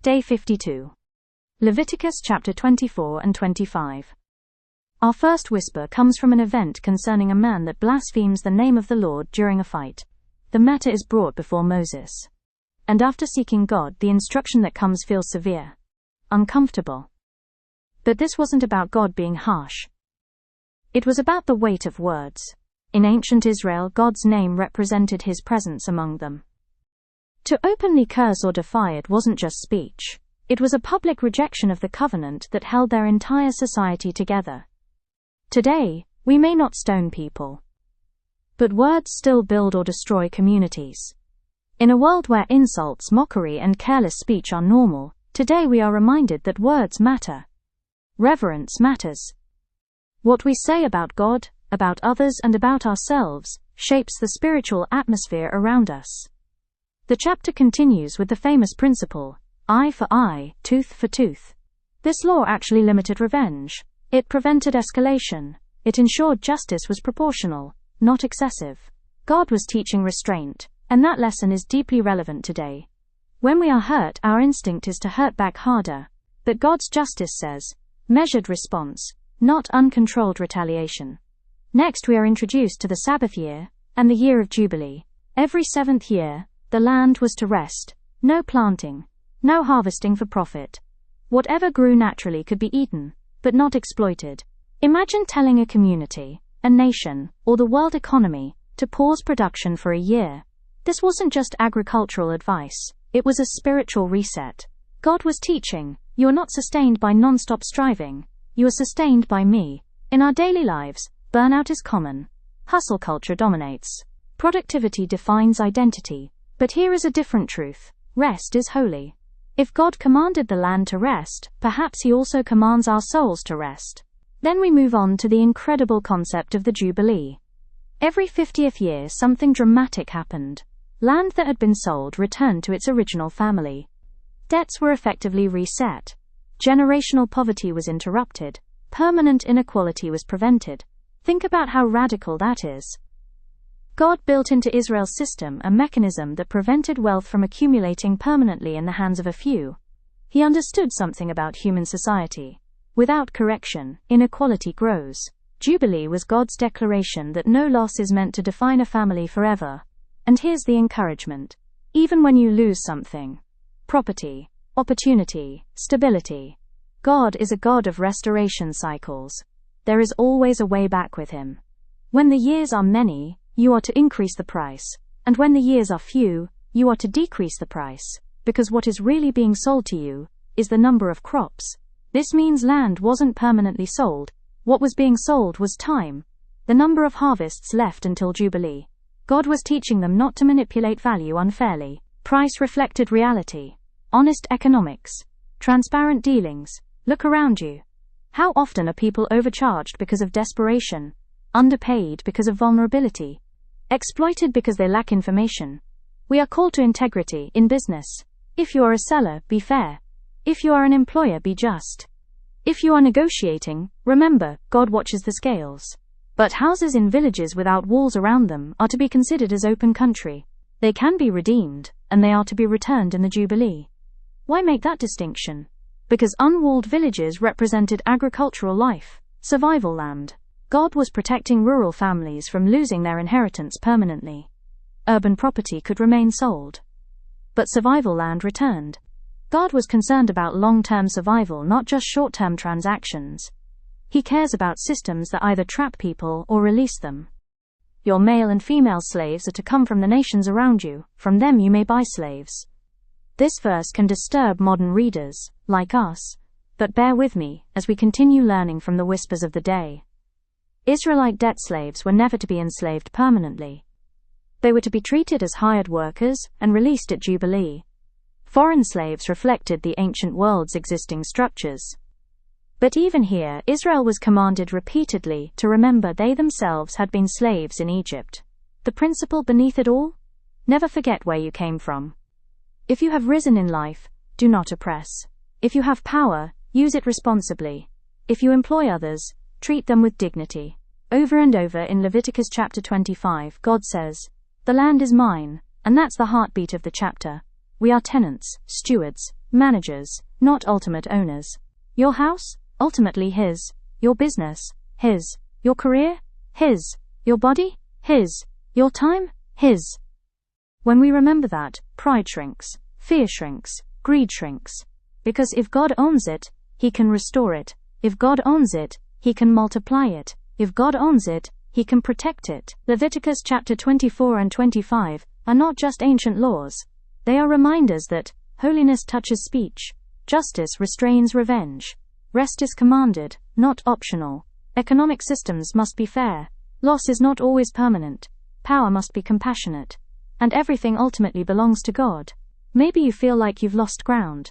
Day 52. Leviticus chapter 24 and 25. Our first whisper comes from an event concerning a man that blasphemes the name of the Lord during a fight. The matter is brought before Moses. And after seeking God, the instruction that comes feels severe, uncomfortable. But this wasn't about God being harsh. It was about the weight of words. In ancient Israel, God's name represented his presence among them. To openly curse or defy it wasn't just speech. It was a public rejection of the covenant that held their entire society together. Today, we may not stone people, but words still build or destroy communities. In a world where insults, mockery, and careless speech are normal, today we are reminded that words matter. Reverence matters. What we say about God, about others, and about ourselves shapes the spiritual atmosphere around us. The chapter continues with the famous principle, eye for eye, tooth for tooth. This law actually limited revenge. It prevented escalation. It ensured justice was proportional, not excessive. God was teaching restraint, and that lesson is deeply relevant today. When we are hurt, our instinct is to hurt back harder. But God's justice says, measured response, not uncontrolled retaliation. Next we are introduced to the Sabbath year, and the year of Jubilee. Every seventh year, the land was to rest. No planting, no harvesting for profit. Whatever grew naturally could be eaten, but not exploited. Imagine telling a community, a nation, or the world economy to pause production for a year. This wasn't just agricultural advice, it was a spiritual reset. God was teaching, you are not sustained by non-stop striving, you are sustained by me. In our daily lives, burnout is common. Hustle culture dominates. Productivity defines identity. But here is a different truth. Rest is holy. If God commanded the land to rest, perhaps he also commands our souls to rest. Then we move on to the incredible concept of the Jubilee. Every 50th year something dramatic happened. Land that had been sold returned to its original family. Debts were effectively reset. Generational poverty was interrupted. Permanent inequality was prevented. Think about how radical that is. God built into Israel's system a mechanism that prevented wealth from accumulating permanently in the hands of a few. He understood something about human society. Without correction, inequality grows. Jubilee was God's declaration that no loss is meant to define a family forever. And here's the encouragement. Even when you lose something, property, opportunity, stability, God is a God of restoration cycles. There is always a way back with him. When the years are many, you are to increase the price, and when the years are few, you are to decrease the price, because what is really being sold to you is the number of crops. This means land wasn't permanently sold. What was being sold was time, the number of harvests left until Jubilee. God was teaching them not to manipulate value unfairly. Price reflected reality, honest economics, transparent dealings. Look around you. How often are people overcharged because of desperation, underpaid because of vulnerability, exploited because they lack information? We are called to integrity in business. If you are a seller, be fair. If you are an employer, be just. If you are negotiating, remember, God watches the scales. But houses in villages without walls around them are to be considered as open country. They can be redeemed, and they are to be returned in the Jubilee. Why make that distinction? Because unwalled villages represented agricultural life, survival land. God was protecting rural families from losing their inheritance permanently. Urban property could remain sold, but survival land returned. God was concerned about long-term survival, not just short-term transactions. He cares about systems that either trap people or release them. Your male and female slaves are to come from the nations around you. From them you may buy slaves. This verse can disturb modern readers, like us, but bear with me as we continue learning from the whispers of the day. Israelite debt slaves were never to be enslaved permanently. They were to be treated as hired workers and released at Jubilee. Foreign slaves reflected the ancient world's existing structures. But even here, Israel was commanded repeatedly to remember they themselves had been slaves in Egypt. The principle beneath it all? Never forget where you came from. If you have risen in life, do not oppress. If you have power, use it responsibly. If you employ others, treat them with dignity. Over and over in Leviticus chapter 25, God says, "The land is mine," and that's the heartbeat of the chapter. We are tenants, stewards, managers, not ultimate owners. Your house? Ultimately His. Your business? His. Your career? His. Your body? His. Your time? His. When we remember that, pride shrinks, fear shrinks, greed shrinks. Because if God owns it, He can restore it. If God owns it, He can multiply it. If God owns it, He can protect it. Leviticus chapter 24 and 25 are not just ancient laws. They are reminders that holiness touches speech, justice restrains revenge, rest is commanded, not optional. Economic systems must be fair. Loss is not always permanent. Power must be compassionate. And everything ultimately belongs to God. Maybe you feel like you've lost ground.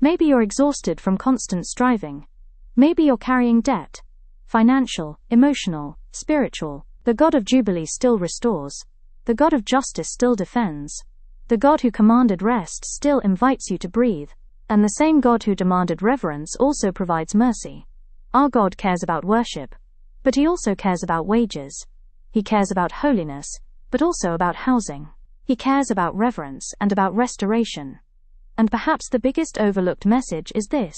Maybe you're exhausted from constant striving. Maybe you're carrying debt. Financial, emotional, spiritual. The God of Jubilee still restores. The God of justice still defends. The God who commanded rest still invites you to breathe. And the same God who demanded reverence also provides mercy. Our God cares about worship, but He also cares about wages. He cares about holiness, but also about housing. He cares about reverence and about restoration. And perhaps the biggest overlooked message is this: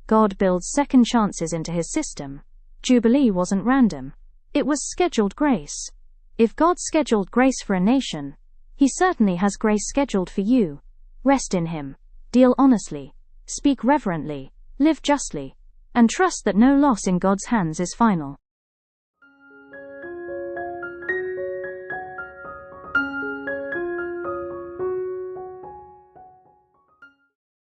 God builds second chances into His system. Jubilee wasn't random. It was scheduled grace. If God scheduled grace for a nation, He certainly has grace scheduled for you. Rest in Him. Deal honestly. Speak reverently. Live justly. And trust that no loss in God's hands is final.